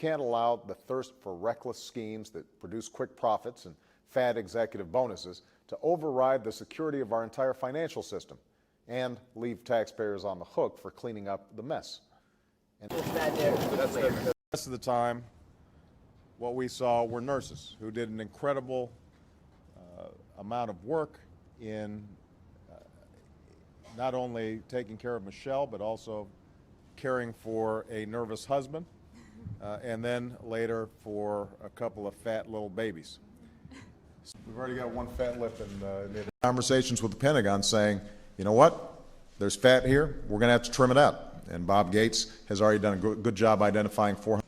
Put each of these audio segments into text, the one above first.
can't allow the thirst for reckless schemes that produce quick profits and fad executive bonuses to override the security of our entire financial system and leave taxpayers on the hook for cleaning up the mess. And the rest of the time, what we saw were nurses who did an incredible amount of work in not only taking care of Michelle, but also caring for a nervous husband, and then later for a couple of fat little babies. We've already got one fat lip in the conversations with the Pentagon saying, you know what, there's fat here, we're going to have to trim it out. And Bob Gates has already done a good job identifying 400.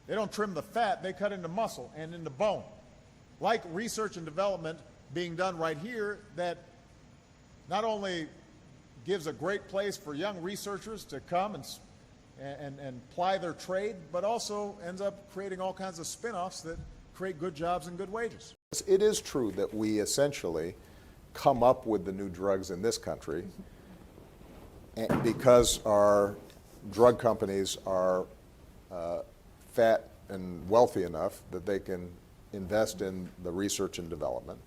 They don't trim the fat, they cut into muscle and into bone. Like research and development being done right here that not only gives a great place for young researchers to come and ply their trade, but also ends up creating all kinds of spin-offs that create good jobs and good wages. It is true that we essentially come up with the new drugs in this country because our drug companies are fat and wealthy enough that they can invest in the research and development.